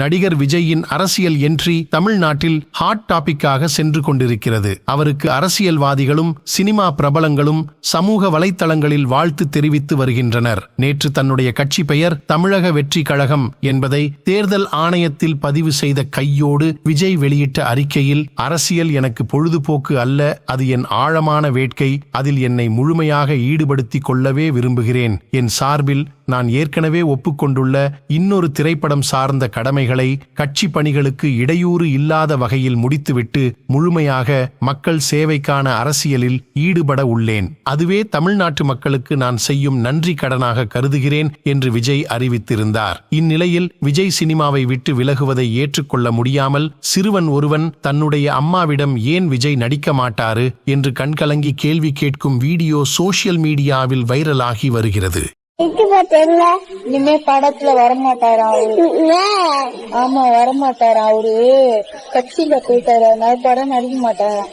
நடிகர் விஜயின் அரசியல் என்ட்ரி தமிழ்நாட்டில் ஹாட் டாபிக்காக சென்று கொண்டிருக்கிறது. அவருக்கு அரசியல்வாதிகளும் சினிமா பிரபலங்களும் சமூக வலைத்தளங்களில் வாழ்த்து தெரிவித்து வருகின்றனர். நேற்று தன்னுடைய கட்சி பெயர் தமிழக வெற்றி கழகம் என்பதை தேர்தல் ஆணையத்தில் பதிவு செய்த கையோடு விஜய் வெளியிட்ட அறிக்கையில், அரசியல் எனக்கு பொழுதுபோக்கு அல்ல, அது என் ஆழமான வேட்கை, அதில் என்னை முழுமையாக ஈடுபடுத்திக் கொள்ளவே விரும்புகிறேன். என் சார்பில் நான் ஏற்கனவே ஒப்புக்கொண்டுள்ள இன்னொரு திரைப்படம் சார்ந்த கடமைகளை கட்சி பணிகளுக்கு இடையூறு இல்லாத வகையில் முடித்துவிட்டு முழுமையாக மக்கள் சேவைக்கான அரசியலில் ஈடுபட உள்ளேன். அதுவே தமிழ்நாட்டு மக்களுக்கு நான் செய்யும் நன்றி கடனாக கருதுகிறேன் என்று விஜய் அறிவித்திருந்தார். இந்நிலையில் விஜய் சினிமாவை விட்டு விலகுவதை ஏற்றுக்கொள்ள முடியாமல் சிறுவன் ஒருவன் தன்னுடைய அம்மாவிடம் ஏன் விஜய் நடிக்க மாட்டாரு என்று கண்கலங்கி கேள்வி கேட்கும் வீடியோ சோசியல் மீடியாவில் வைரலாகி வருகிறது. இனிமே படத்துல வரமாட்டாரா அவரு? ஆமா வரமாட்டாரா அவரு, கட்சியில போயிட்டாரு, அதனால படம் நடிக்க மாட்டாரா.